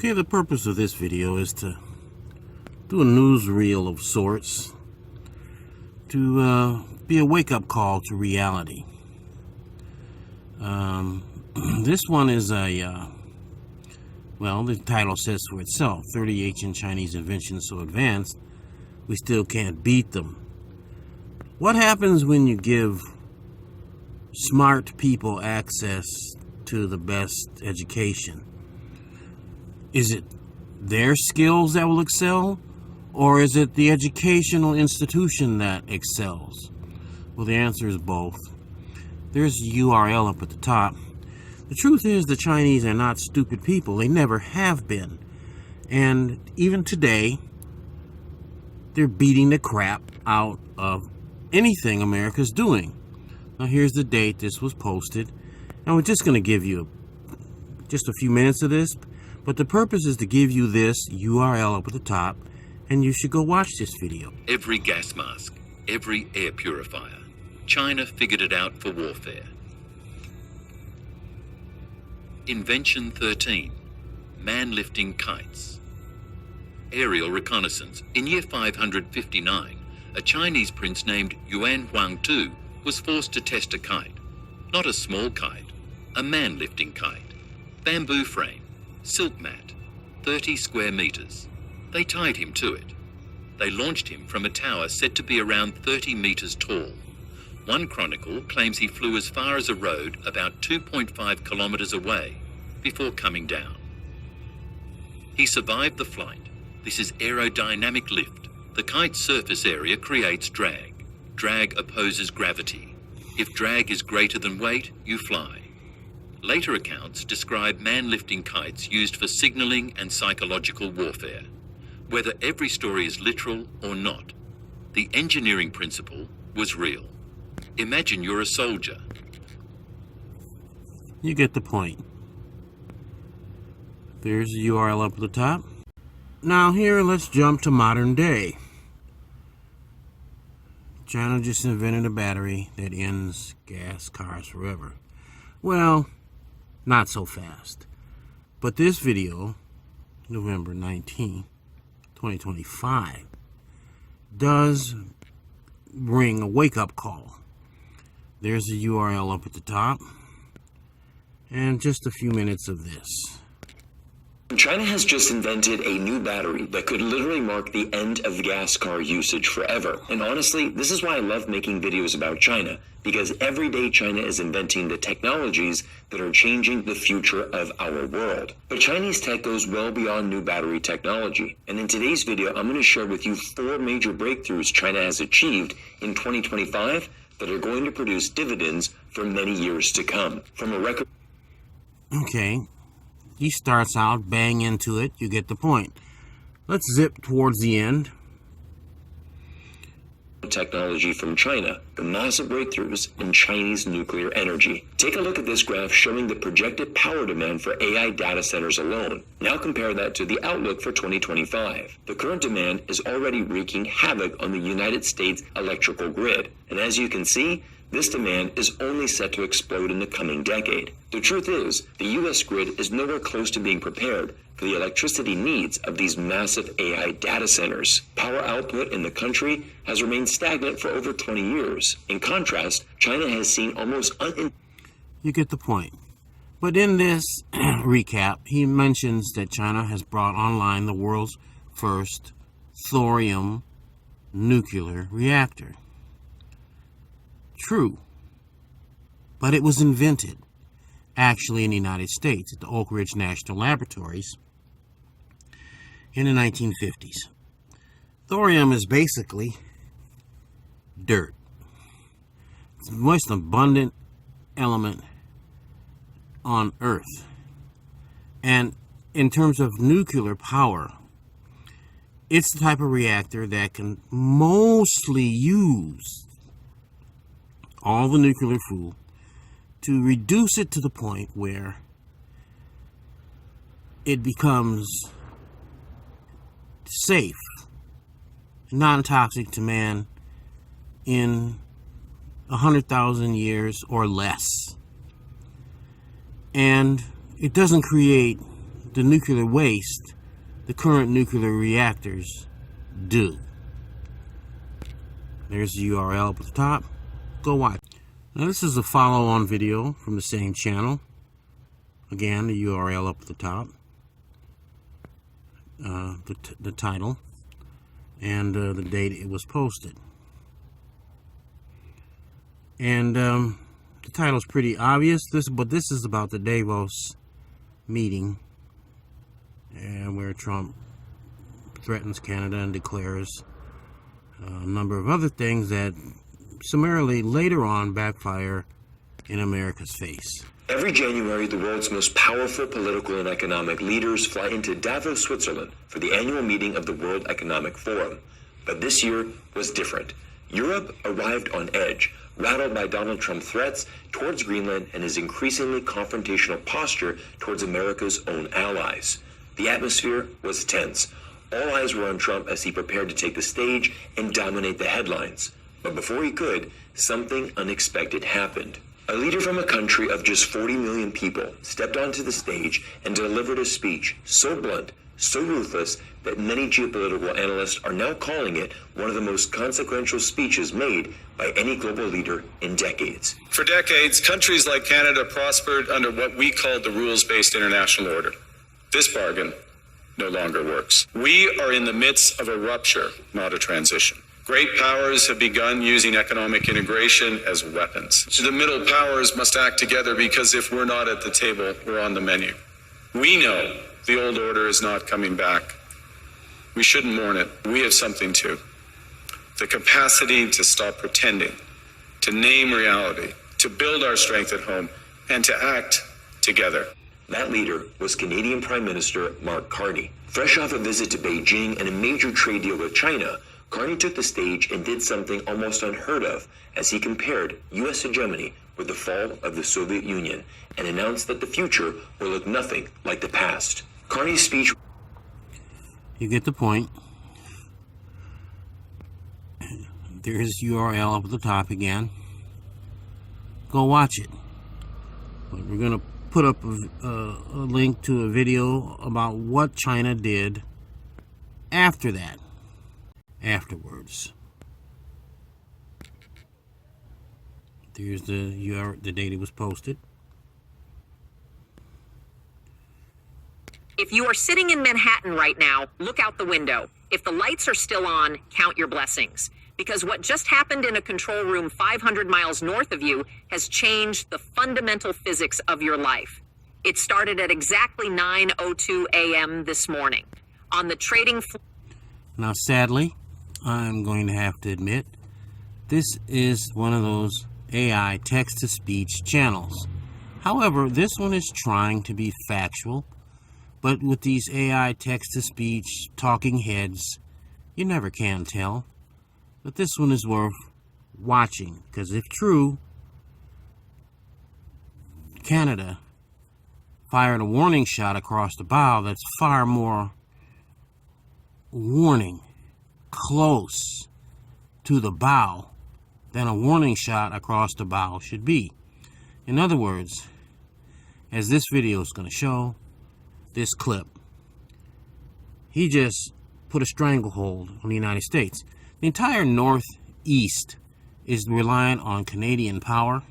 Okay, the purpose of this video is to do a newsreel of sorts, to be a wake-up call to reality. This one is well, the title says for itself, 30 ancient Chinese inventions so advanced, we still can't beat them. What happens when you give smart people access to the best education? Is it their skills that will excel, or is it the educational institution that excels? Well, the answer is both. There's a URL up at the top. The truth is the Chinese are not stupid people. They never have been. And even today, they're beating the crap out of anything America's doing. Now here's the date this was posted, and we're just going to give you just a few minutes of this, but the purpose is to give you this URL up at the top, and you should go watch this video. Every gas mask, every air purifier. China figured it out for warfare. Invention 13. Man-lifting kites. Aerial reconnaissance. In year 559, a Chinese prince named Yuan Huangtu was forced to test a kite. Not a small kite, a man-lifting kite. Bamboo frame, silk mat, 30 square meters. They tied him to it. They launched him from a tower said to be around 30 meters tall. One chronicle claims he flew as far as a road about 2.5 kilometers away before coming down. He survived the flight. This is aerodynamic lift. The kite's surface area creates drag. Drag opposes gravity. If drag is greater than weight, you fly. Later accounts describe man-lifting kites used for signaling and psychological warfare. Whether every story is literal or not, the engineering principle was real. Imagine you're a soldier. You get the point. There's the URL up at the top. Now here, let's jump to modern day. China just invented a battery that ends gas cars forever. Well, not so fast. But this video, November 19, 2025, does bring a wake-up call. There's a URL up at the top, and just a few minutes of this. China has just invented a new battery that could literally mark the end of gas car usage forever. And honestly, this is why I love making videos about China, because every day China is inventing the technologies that are changing the future of our world. But Chinese tech goes well beyond new battery technology. And in today's video, I'm going to share with you 4 major breakthroughs China has achieved in 2025 that are going to produce dividends for many years to come. From a record... Okay. He starts out, bang into it, you get the point. Let's zip towards the end. Technology from China, the massive breakthroughs in Chinese nuclear energy. Take a look at this graph showing the projected power demand for AI data centers alone. Now compare that to the outlook for 2025. The current demand is already wreaking havoc on the United States electrical grid. And as you can see, this demand is only set to explode in the coming decade. The truth is, the US grid is nowhere close to being prepared for the electricity needs of these massive AI data centers. Power output in the country has remained stagnant for over 20 years. In contrast, China has seen almost You get the point. But in this recap, he mentions that China has brought online the world's first thorium nuclear reactor. True, but it was invented actually in the United States at the Oak Ridge National Laboratories in the 1950s. Thorium is basically dirt. It's the most abundant element on Earth. And in terms of nuclear power, it's the type of reactor that can mostly use all the nuclear fuel to reduce it to the point where it becomes safe, non-toxic to man in 100,000 years or less. And it doesn't create the nuclear waste the current nuclear reactors do. There's the URL up at the top. Go watch. Now this is a follow-on video from the same channel. Again, the URL up at the top. The title and the date it was posted. And the title is pretty obvious. But this is about the Davos meeting, and where Trump threatens Canada and declares a number of other things that summarily later on backfire in America's face. Every January, the world's most powerful political and economic leaders fly into Davos, Switzerland for the annual meeting of the World Economic Forum. But this year was different. Europe arrived on edge, rattled by Donald Trump's threats towards Greenland and his increasingly confrontational posture towards America's own allies. The atmosphere was tense. All eyes were on Trump as he prepared to take the stage and dominate the headlines. But before he could, something unexpected happened. A leader from a country of just 40 million people stepped onto the stage and delivered a speech so blunt, so ruthless, that many geopolitical analysts are now calling it one of the most consequential speeches made by any global leader in decades. For decades, countries like Canada prospered under what we called the rules-based international order. This bargain no longer works. We are in the midst of a rupture, not a transition. Great powers have begun using economic integration as weapons. So the middle powers must act together, because if we're not at the table, we're on the menu. We know the old order is not coming back. We shouldn't mourn it. We have something too. The capacity to stop pretending, to name reality, to build our strength at home, and to act together. That leader was Canadian Prime Minister Mark Carney. Fresh off a visit to Beijing and a major trade deal with China, Carney took the stage and did something almost unheard of as he compared U.S. hegemony with the fall of the Soviet Union and announced that the future will look nothing like the past. Carney's speech... You get the point. There's URL up at the top again. Go watch it. But we're going to put up a link to a video about what China did after that. Afterwards. There's the date it was posted. If you are sitting in Manhattan right now, look out the window. If the lights are still on, count your blessings. Because what just happened in a control room 500 miles north of you has changed the fundamental physics of your life. It started at exactly 9:02 a.m. this morning. On the trading floor... Now, sadly, I'm going to have to admit, this is one of those AI text-to-speech channels. However, this one is trying to be factual, but with these AI text-to-speech talking heads, you never can tell. But this one is worth watching, because if true, Canada fired a warning shot across the bow that's far more warning close to the bow than a warning shot across the bow should be. In other words, as this video is going to show, this clip, he just put a stranglehold on the United States. The entire Northeast is reliant on Canadian power.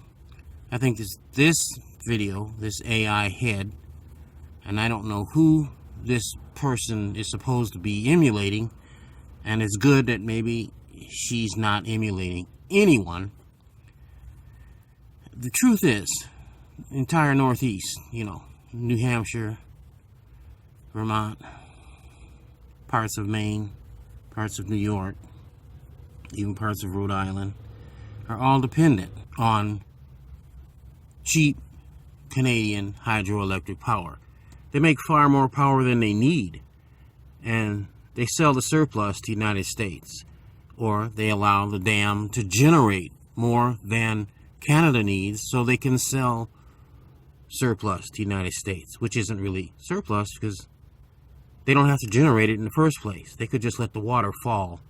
I think this video, this AI head, and I don't know who this person is supposed to be emulating, and it's good that maybe she's not emulating anyone. The truth is, the entire Northeast, New Hampshire, Vermont, parts of Maine, parts of New York, even parts of Rhode Island, are all dependent on cheap Canadian hydroelectric power. They make far more power than they need, and they sell the surplus to the United States, or they allow the dam to generate more than Canada needs so they can sell surplus to the United States, which isn't really surplus because they don't have to generate it in the first place. They could just let the water fall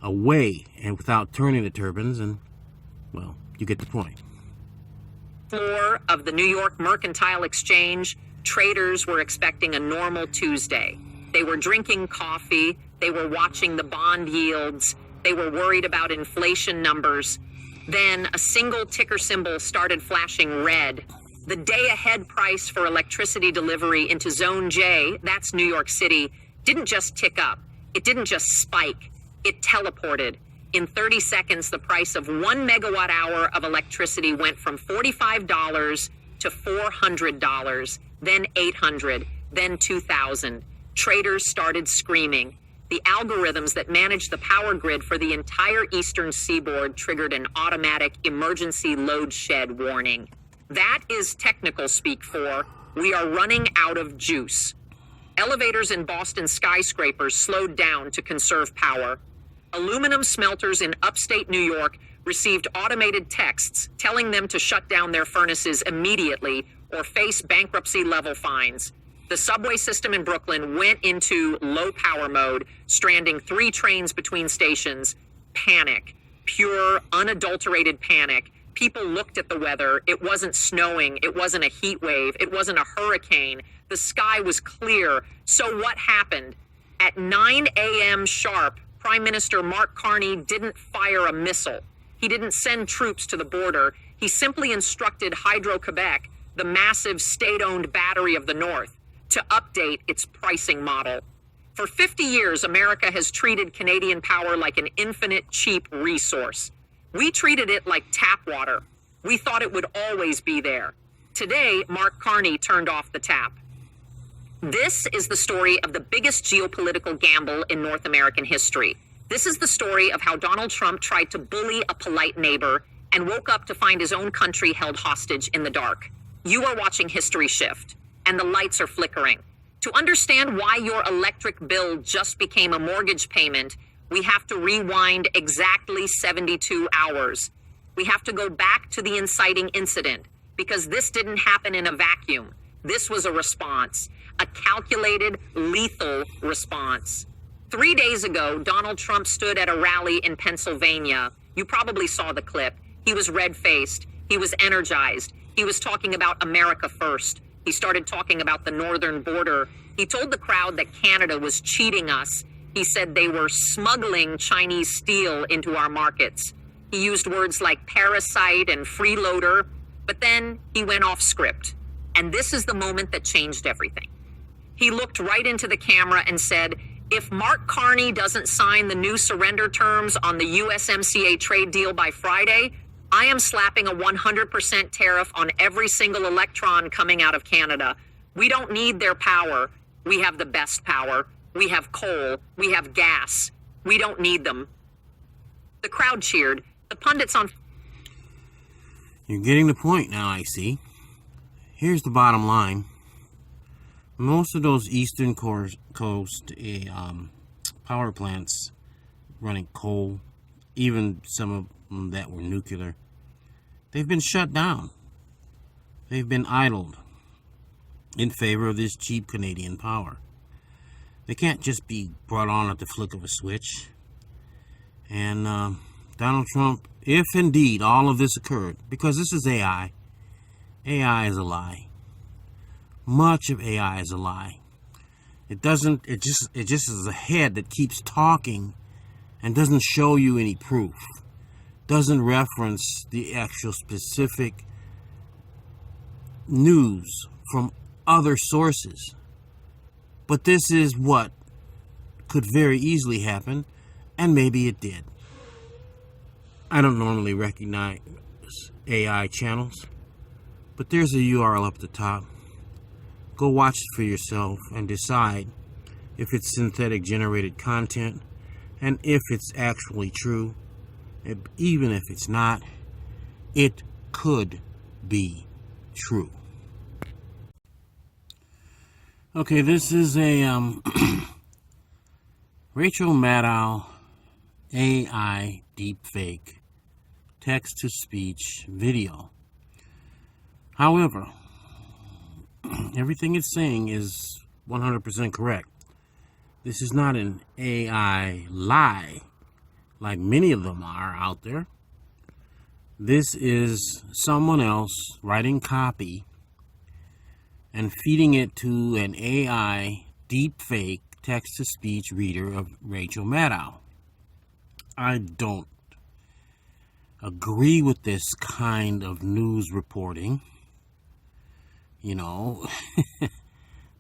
away and without turning the turbines, and, well, you get the point. Floor of the New York Mercantile Exchange, Traders were expecting a normal Tuesday. They were drinking coffee. They were watching the bond yields. They were worried about inflation numbers. Then a single ticker symbol started flashing red. The day-ahead price for electricity delivery into Zone J, that's New York City, didn't just tick up. It didn't just spike. It teleported. In 30 seconds, the price of 1 megawatt hour of electricity went from $45 to $400, then $800, then $2,000. Traders started screaming. The algorithms that manage the power grid for the entire eastern seaboard triggered an automatic emergency load shed warning. That is technical speak for, we are running out of juice. Elevators in Boston skyscrapers slowed down to conserve power. Aluminum smelters in upstate New York received automated texts telling them to shut down their furnaces immediately or face bankruptcy-level fines. The subway system in Brooklyn went into low power mode, stranding 3 trains between stations. Panic. Pure, unadulterated panic. People looked at the weather. It wasn't snowing. It wasn't a heat wave. It wasn't a hurricane. The sky was clear. So what happened? At 9 a.m. sharp, Prime Minister Mark Carney didn't fire a missile. He didn't send troops to the border. He simply instructed Hydro-Quebec, the massive state-owned battery of the North, to update its pricing model. For 50 years, America has treated Canadian power like an infinite, cheap resource. We treated it like tap water. We thought it would always be there. Today, Mark Carney turned off the tap. This is the story of the biggest geopolitical gamble in North American history. This is the story of how Donald Trump tried to bully a polite neighbor and woke up to find his own country held hostage in the dark. You are watching History Shift, and the lights are flickering. To understand why your electric bill just became a mortgage payment, we have to rewind exactly 72 hours. We have to go back to the inciting incident, because this didn't happen in a vacuum. This was a response, a calculated, lethal response. 3 days ago, Donald Trump stood at a rally in Pennsylvania. You probably saw the clip. He was red-faced. He was energized. He was talking about America first. He started talking about the northern border. He told the crowd that Canada was cheating us. He said they were smuggling Chinese steel into our markets. He used words like parasite and freeloader, but then he went off script. And this is the moment that changed everything. He looked right into the camera and said, if Mark Carney doesn't sign the new surrender terms on the USMCA trade deal by Friday, I am slapping a 100% tariff on every single electron coming out of Canada. We don't need their power. We have the best power. We have coal. We have gas. We don't need them. The crowd cheered. The pundits on... You're getting the point now, I see. Here's the bottom line. Most of those Eastern Coast power plants running coal, even some of them that were nuclear, they've been shut down. They've been idled in favor of this cheap Canadian power. They can't just be brought on at the flick of a switch. And Donald Trump, if indeed all of this occurred, because this is AI is a lie. Much of AI is a lie. It just is a head that keeps talking and doesn't show you any proof. Doesn't reference the actual specific news from other sources. But this is what could very easily happen, and maybe it did. I don't normally recognize AI channels, but there's a URL up the top. Go watch it for yourself and decide if it's synthetic generated content and if it's actually true. Even if it's not, it could be true. Okay, this is a Rachel Maddow AI deepfake text-to-speech video. However, everything it's saying is 100% correct. This is not an AI lie like many of them are out there. This is someone else writing copy and feeding it to an AI deepfake text-to-speech reader of Rachel Maddow. I don't agree with this kind of news reporting,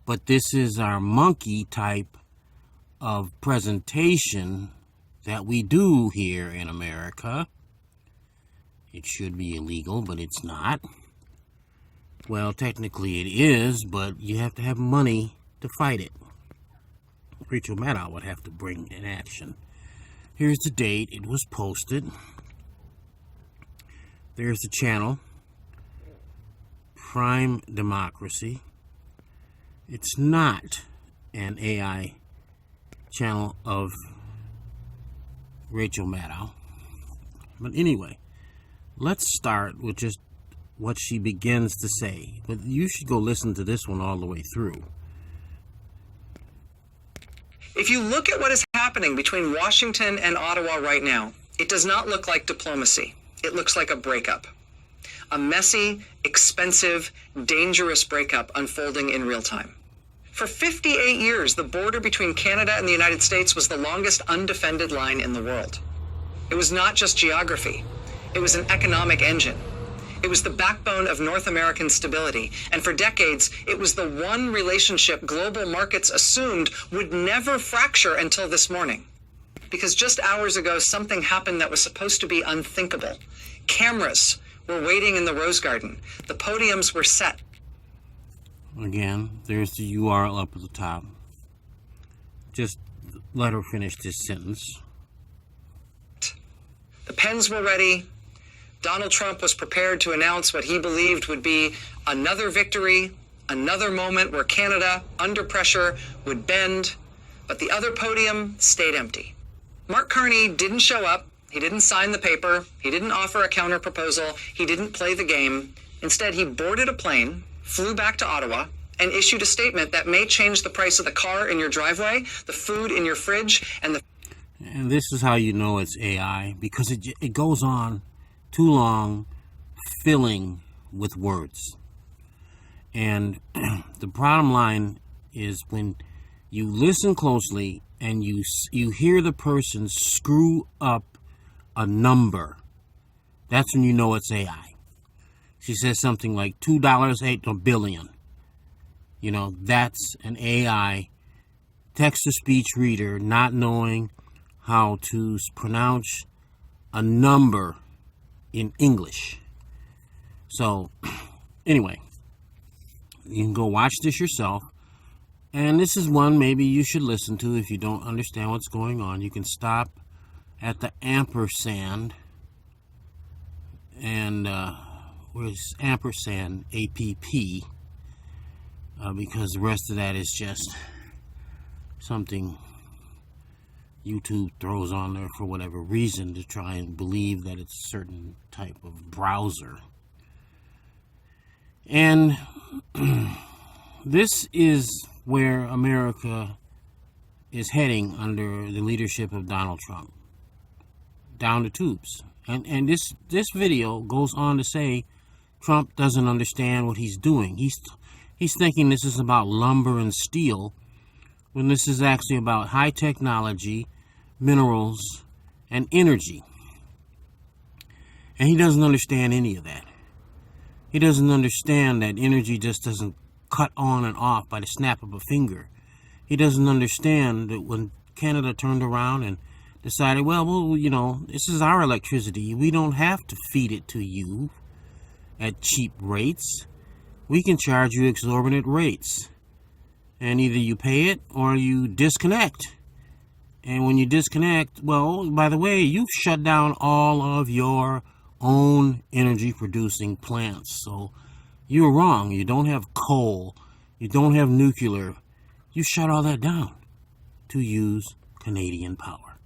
but this is our monkey type of presentation that we do here in America. It should be illegal, but it's not. Well, technically it is, but you have to have money to fight it. Rachel Maddow would have to bring an action. Here's the date it was posted. There's the channel, Prime Democracy. It's not an AI channel of Rachel Maddow. But anyway, let's start with just what she begins to say. But you should go listen to this one all the way through. If you look at what is happening between Washington and Ottawa right now, it does not look like diplomacy. It looks like a breakup. A messy, expensive, dangerous breakup unfolding in real time. For 58 years, the border between Canada and the United States was the longest undefended line in the world. It was not just geography. It was an economic engine. It was the backbone of North American stability. And for decades, it was the one relationship global markets assumed would never fracture until this morning. Because just hours ago, something happened that was supposed to be unthinkable. Cameras were waiting in the Rose Garden. The podiums were set. Again, there's the URL up at the top. Just let her finish this sentence. The pens were ready. Donald Trump was prepared to announce what he believed would be another victory, another moment where Canada, under pressure, would bend, but the other podium stayed empty. Mark Carney didn't show up. He didn't sign the paper. He didn't offer a counter proposal. He didn't play the game. Instead, he boarded a plane, flew back to Ottawa, and issued a statement that may change the price of the car in your driveway, the food in your fridge, and this is how you know it's AI, because it goes on too long, filling with words. And the bottom line is, when you listen closely and you hear the person screw up a number, that's when you know it's AI. She says something like $2 ain't a billion. That's an AI text-to-speech reader not knowing how to pronounce a number in English. So, anyway, you can go watch this yourself. And this is one maybe you should listen to if you don't understand what's going on. You can stop at the ampersand. And where's ampersand APP? Because the rest of that is just something YouTube throws on there for whatever reason to try and believe that it's a certain type of browser. And this is where America is heading under the leadership of Donald Trump. Down the tubes. And this video goes on to say Trump doesn't understand what he's doing. He's thinking this is about lumber and steel, when this is actually about high technology, minerals, and energy. And he doesn't understand any of that. He doesn't understand that energy just doesn't cut on and off by the snap of a finger. He doesn't understand that when Canada turned around and decided, well, this is our electricity. We don't have to feed it to you at cheap rates. We can charge you exorbitant rates. And either you pay it or you disconnect. And when you disconnect, well, by the way, you've shut down all of your own energy producing plants. So you're wrong. You don't have coal. You don't have nuclear. You shut all that down to use Canadian power.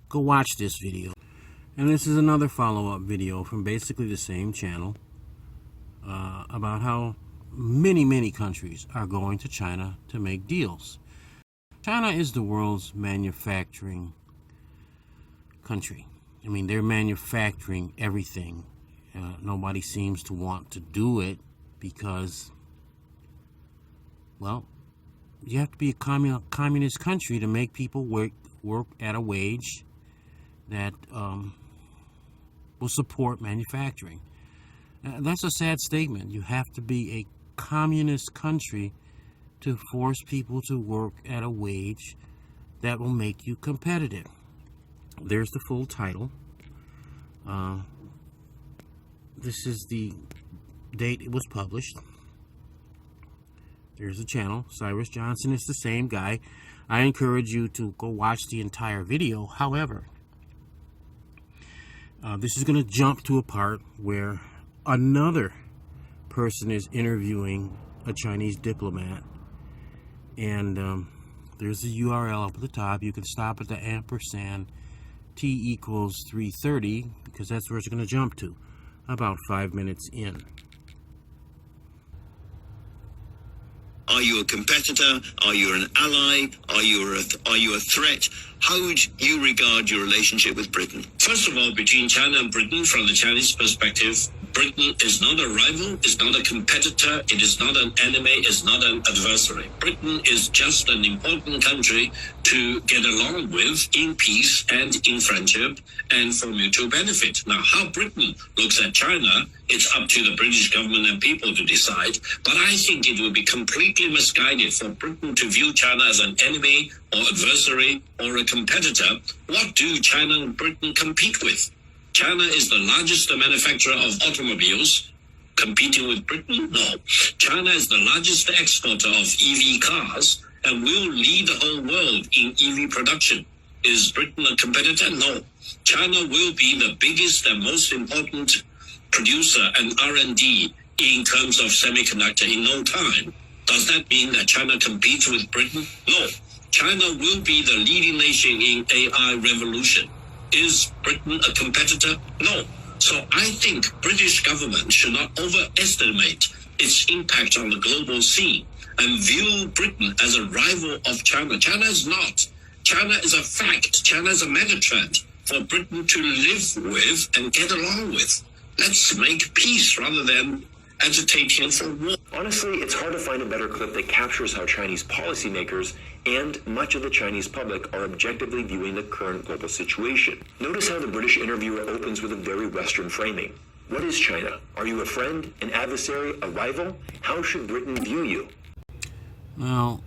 Go watch this video. And this is another follow-up video from basically the same channel about how many countries are going to China to make deals. China is the world's manufacturing country. I mean, they're manufacturing everything. Nobody seems to want to do it because Well, you have to be a communist country to make people work at a wage that will support manufacturing. That's a sad statement. You have to be a communist country to force people to work at a wage that will make you competitive. There's the full title. This is the date it was published. There's the channel. Cyrus Johnson is the same guy. I encourage you to go watch the entire video. However, this is going to jump to a part where another person is interviewing a Chinese diplomat. And there's the URL up at the top. You can stop at the ampersand T equals 330 because that's where it's going to jump to about 5 minutes in. Are you a competitor? Are you an ally? Are you a threat? How would you regard your relationship with Britain? First of all, between China and Britain, from the Chinese perspective, Britain is not a rival, is not a competitor, it is not an enemy, is not an adversary. Britain is just an important country to get along with in peace and in friendship and for mutual benefit. Now, how Britain looks at China, it's up to the British government and people to decide. But I think it would be completely misguided for Britain to view China as an enemy or adversary or a competitor. What do China and Britain compete with? China is the largest manufacturer of automobiles. Competing with Britain? No. China is the largest exporter of EV cars and will lead the whole world in EV production. Is Britain a competitor? No. China will be the biggest and most important producer and R&D in terms of semiconductor in no time. Does that mean that China competes with Britain? No. China will be the leading nation in AI revolution. Is Britain a competitor? No. So I think British government should not overestimate its impact on the global scene and view Britain as a rival of China. China is not. China is a fact. China is a megatrend for Britain to live with and get along with. Let's make peace rather than agitating for war. Honestly, it's hard to find a better clip that captures how Chinese policymakers and much of the Chinese public are objectively viewing the current global situation. Notice how the British interviewer opens with a very Western framing. What is China? Are you a friend, an adversary, a rival? How should Britain view you? Well,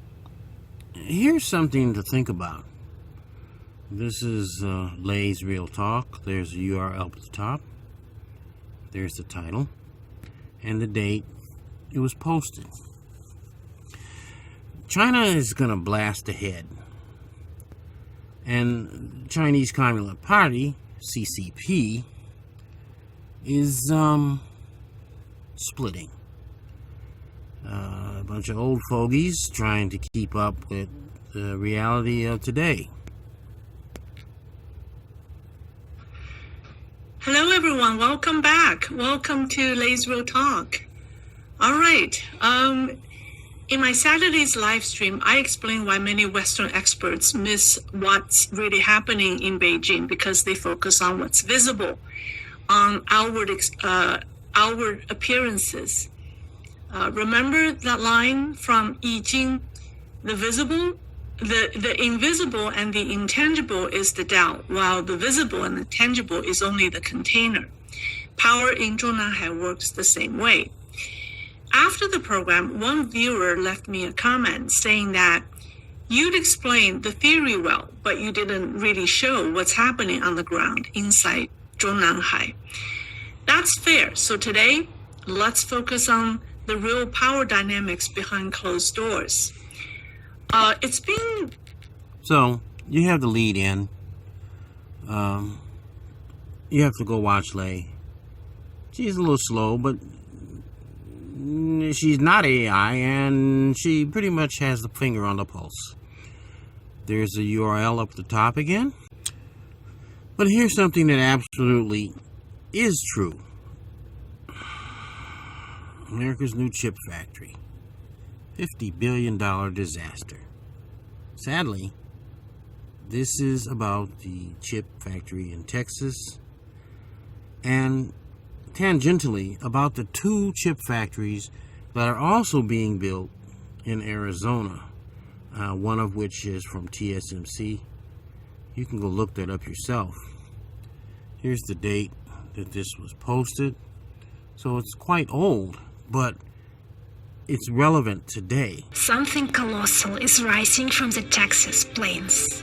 here's something to think about. This is Lay's Real Talk. There's a URL at the top. There's the title and the date it was posted. China is going to blast ahead. And Chinese Communist Party, CCP, is splitting. A bunch of old fogies trying to keep up with the reality of today. Hello everyone, welcome back. Welcome to Lay's Real Talk. All right, in my Saturday's live stream, I explained why many Western experts miss what's really happening in Beijing because they focus on what's visible, on outward appearances. Remember that line from I Ching, the visible? The invisible and the intangible is the Tao, while the visible and the tangible is only the container. Power in Zhongnanhai works the same way. After the program, one viewer left me a comment saying that you'd explained the theory well, but you didn't really show what's happening on the ground inside Zhongnanhai. That's fair. So today, let's focus on the real power dynamics behind closed doors. It's been... So, you have the lead in. You have to go watch Lay. She's a little slow, but she's not AI, and she pretty much has the finger on the pulse. There's the URL up at the top again. But here's something that absolutely is true. America's new chip factory. $50 billion disaster. Sadly, this is about the chip factory in Texas and tangentially about the two chip factories that are also being built in Arizona, one of which is from TSMC. You can go look that up yourself. Here's the date that this was posted. So it's quite old, but it's relevant today. Something colossal is rising from the Texas plains.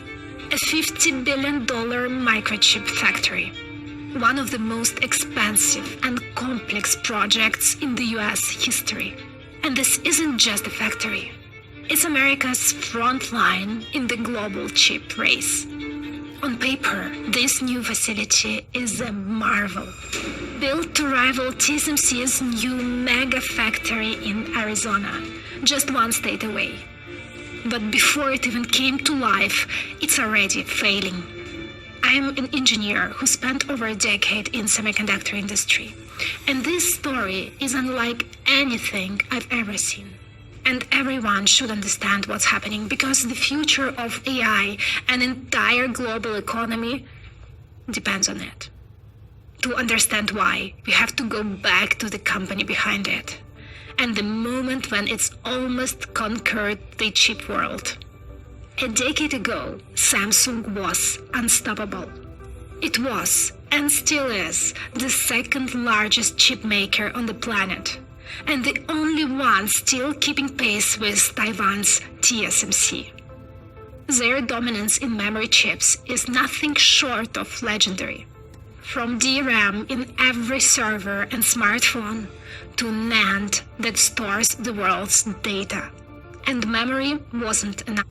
A $50 billion microchip factory. One of the most expensive and complex projects in the US history. And this isn't just a factory. It's America's front line in the global chip race. On paper, this new facility is a marvel. Built to rival TSMC's new mega factory in Arizona, just one state away. But before it even came to life, it's already failing. I'm an engineer who spent over a decade in semiconductor industry. And this story is unlike anything I've ever seen. And everyone should understand what's happening because the future of AI and entire global economy depends on it. To understand why, we have to go back to the company behind it. And the moment when it's almost conquered the chip world. A decade ago, Samsung was unstoppable. It was, and still is, the second largest chip maker on the planet. And the only one still keeping pace with Taiwan's TSMC. Their dominance in memory chips is nothing short of legendary. From DRAM in every server and smartphone to NAND that stores the world's data. And memory wasn't enough.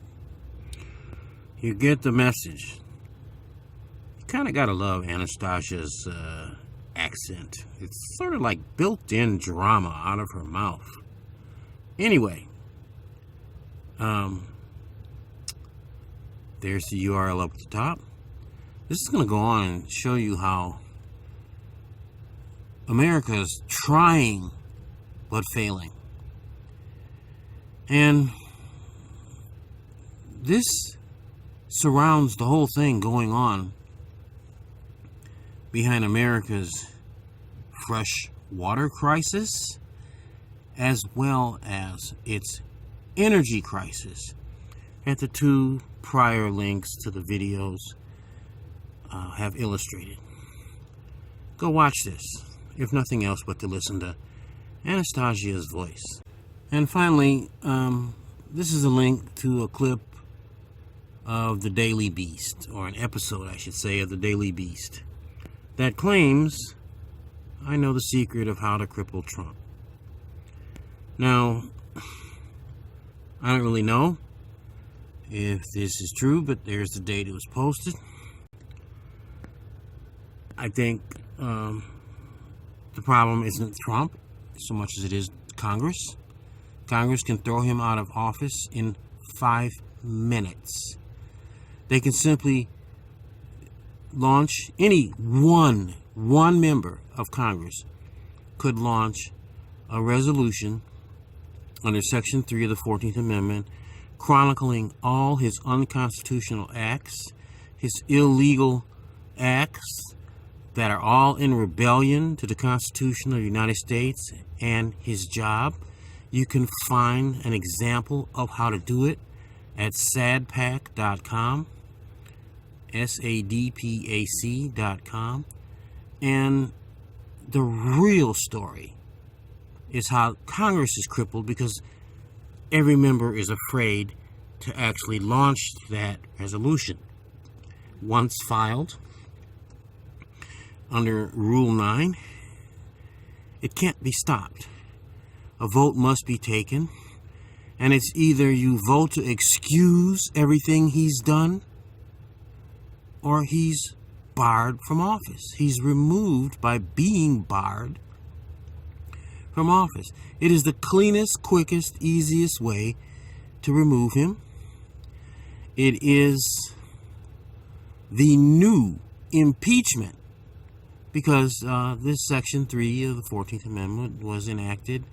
You get the message. You kind of gotta love Anastasia's accent. It's sort of like built-in drama out of her mouth. Anyway, there's the URL up at the top. This is going to go on and show you how America is trying but failing. And this surrounds the whole thing going on behind America's fresh water crisis as well as its energy crisis. At the two prior links to the videos have illustrated. Go watch this, if nothing else but to listen to Anastasia's voice. And finally, this is a link to a clip of the Daily Beast, or an episode, I should say, of the Daily Beast, that claims I know the secret of how to cripple Trump. Now, I don't really know if this is true, but there's the date it was posted. I think the problem isn't Trump so much as it is Congress. Congress can throw him out of office in 5 minutes. They can simply launch any one member of Congress could launch a resolution under Section 3 of the 14th Amendment chronicling all his unconstitutional acts, his illegal acts that are all in rebellion to the Constitution of the United States and his job. You can find an example of how to do it at sadpac.com, sadpac.com. And the real story is how Congress is crippled because every member is afraid to actually launch that resolution. Once filed under Rule 9, it can't be stopped. A vote must be taken, and it's either you vote to excuse everything he's done, or he's barred from office. He's removed by being barred from office. It is the cleanest, quickest, easiest way to remove him. It is the new impeachment, because this Section 3 of the 14th Amendment was enacted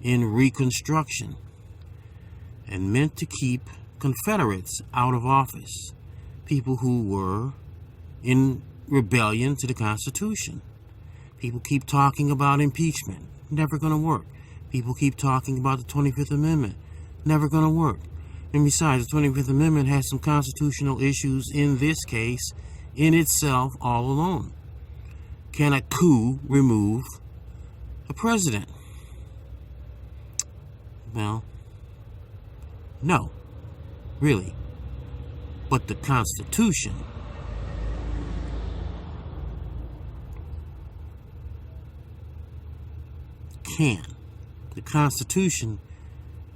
in Reconstruction and meant to keep Confederates out of office, people who were in rebellion to the Constitution. People keep talking about impeachment. Never going to work. People keep talking about the 25th Amendment. Never going to work. And besides, the 25th Amendment has some constitutional issues in this case in itself all alone. Can a coup remove a president? Well, no, really. But the Constitution can. The Constitution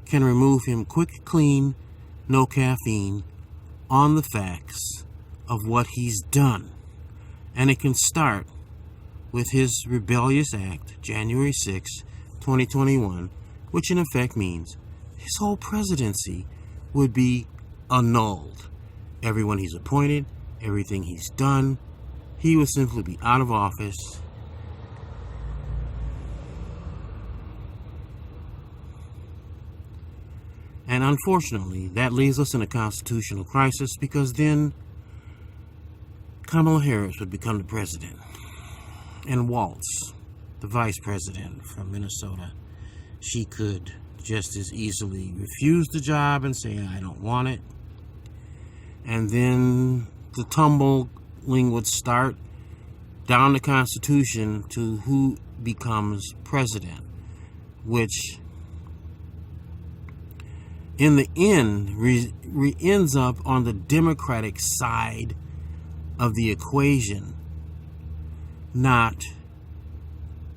can remove him quick, clean, no caffeine, on the facts of what he's done. And it can start with his rebellious act, January 6, 2021, which in effect means his whole presidency would be annulled. Everyone he's appointed, everything he's done, he would simply be out of office. And unfortunately, that leaves us in a constitutional crisis, because then Kamala Harris would become the president. And Waltz, the vice president from Minnesota, she could just as easily refuse the job and say, I don't want it. And then the tumbling would start down the Constitution to who becomes president, which in the end ends up on the Democratic side of the equation, not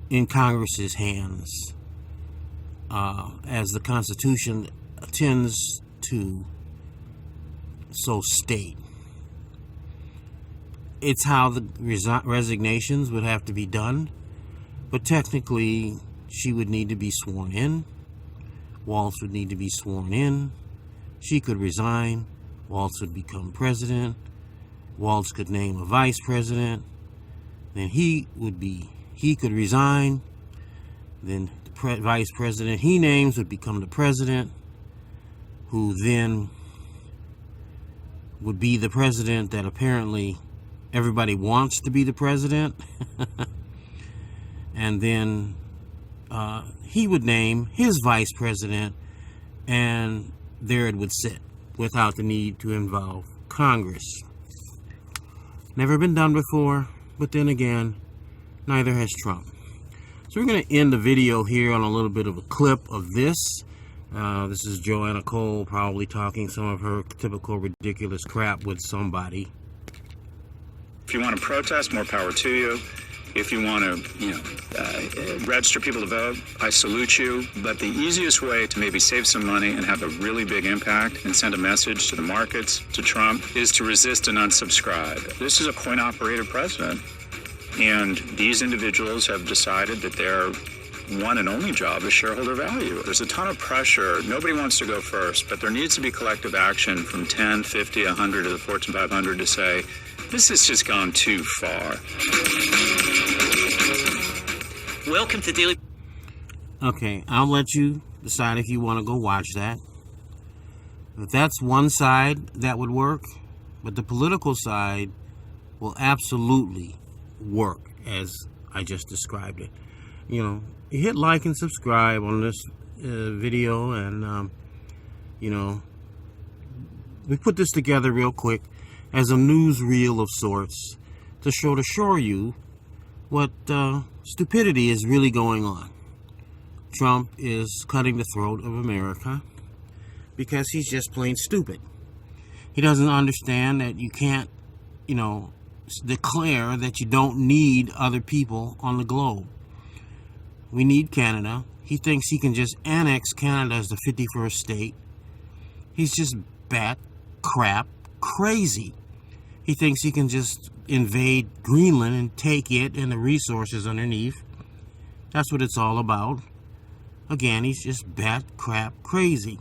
in Congress's hands, as the Constitution tends to so state. It's how the resignations would have to be done, but technically she would need to be sworn in. Waltz would need to be sworn in. She could resign. Waltz would become president. Waltz could name a vice president. Then he could resign. Then the vice president he names would become the president, who then would be the president that apparently everybody wants to be the president. And then he would name his vice president, and there it would sit without the need to involve Congress. Never been done before, but then again, neither has Trump. So we're going to end the video here on a little bit of a clip of this. This is Joanna Cole probably talking some of her typical ridiculous crap with somebody. If you want to protest, more power to you. If you want to, register people to vote, I salute you. But the easiest way to maybe save some money and have a really big impact and send a message to the markets, to Trump, is to resist and unsubscribe. This is a coin-operated president. And these individuals have decided that their one and only job is shareholder value. There's a ton of pressure. Nobody wants to go first, but there needs to be collective action from 10, 50, 100 to the Fortune 500 to say, this has just gone too far. Welcome to Daily. Okay, I'll let you decide if you want to go watch that. If that's one side, that would work. But the political side will absolutely work as I just described it. You know, hit like and subscribe on this video, and you know, we put this together real quick as a newsreel of sorts to show you what stupidity is really going on. Trump is cutting the throat of America because he's just plain stupid. He doesn't understand that you can't, you know, declare that you don't need other people on the globe. We need Canada. He thinks he can just annex Canada as the 51st state. He's just bat crap crazy. He thinks he can just invade Greenland and take it and the resources underneath. That's what it's all about. Again, he's just bat crap crazy.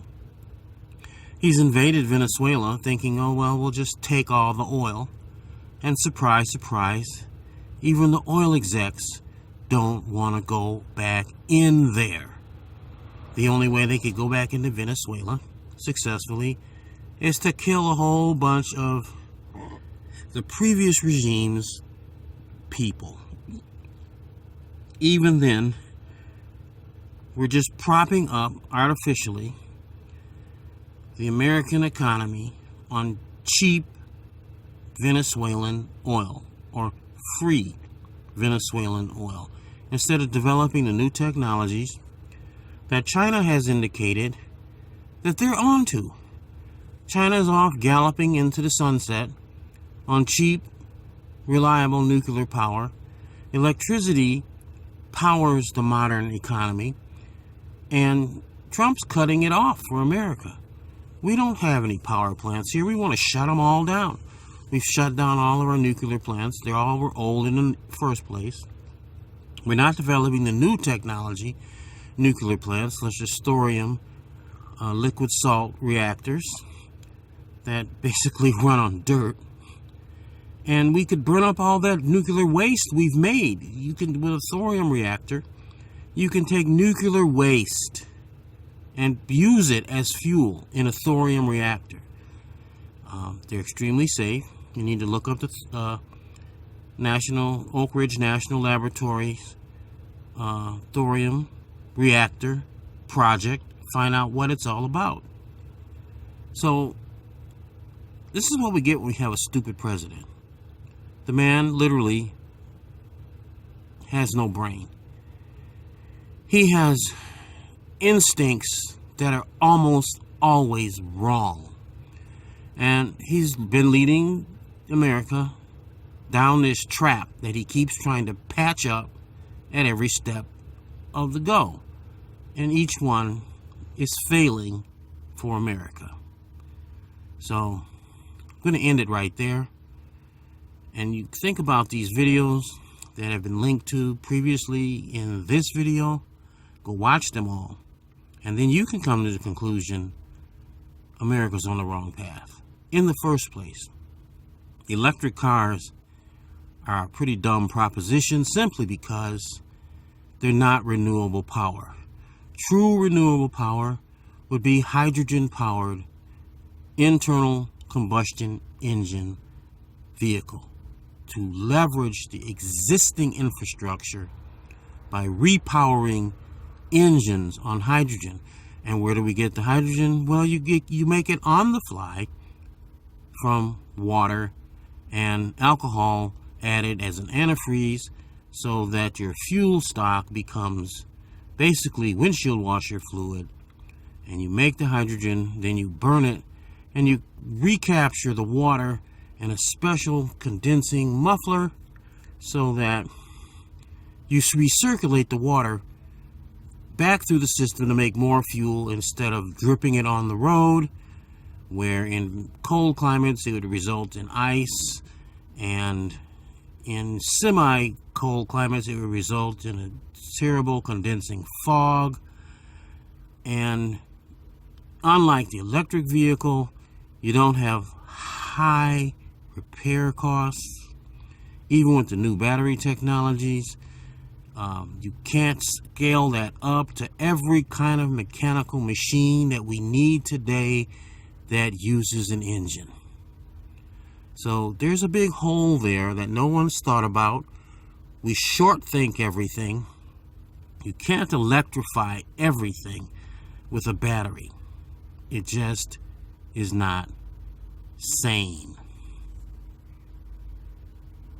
He's invaded Venezuela thinking, oh, well, we'll just take all the oil. And surprise, surprise, even the oil execs don't want to go back in there. The only way they could go back into Venezuela successfully is to kill a whole bunch of the previous regime's people. Even then, we're just propping up artificially the American economy on cheap Venezuelan oil or free Venezuelan oil instead of developing the new technologies that China has indicated that they're onto. China is off galloping into the sunset on cheap, reliable nuclear power. Electricity powers the modern economy, and Trump's cutting it off for America. We don't have any power plants here. We want to shut them all down. We've shut down all of our nuclear plants. They all were old in the first place. We're not developing the new technology, nuclear plants, such as thorium, liquid salt reactors that basically run on dirt. And we could burn up all that nuclear waste we've made. You can, with a thorium reactor, you can take nuclear waste and use it as fuel in a thorium reactor. They're extremely safe. You need to look up the Oak Ridge National Laboratories thorium reactor project. Find out what it's all about. So, this is what we get when we have a stupid president. The man literally has no brain. He has instincts that are almost always wrong. And he's been leading America down this trap that he keeps trying to patch up at every step of the go. And each one is failing for America. So, I'm going to end it right there. And you think about these videos that have been linked to previously in this video. Go watch them all. And then you can come to the conclusion America's on the wrong path in the first place. Electric cars are a pretty dumb proposition simply because they're not renewable power. True renewable power would be hydrogen-powered internal combustion engine vehicle to leverage the existing infrastructure by repowering engines on hydrogen. And where do we get the hydrogen? Well, you make it on the fly from water and alcohol added as an antifreeze so that your fuel stock becomes basically windshield washer fluid. And you make the hydrogen, then you burn it, and you recapture the water in a special condensing muffler so that you recirculate the water back through the system to make more fuel instead of dripping it on the road, where in cold climates it would result in ice, and in semi-cold climates it would result in a terrible condensing fog. And unlike the electric vehicle, you don't have high repair costs. Even with the new battery technologies, you can't scale that up to every kind of mechanical machine that we need today that uses an engine. So there's a big hole there that no one's thought about. We short think everything. You can't electrify everything with a battery. It just is not sane.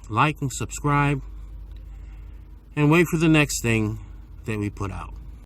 Like and subscribe, and wait for the next thing that we put out.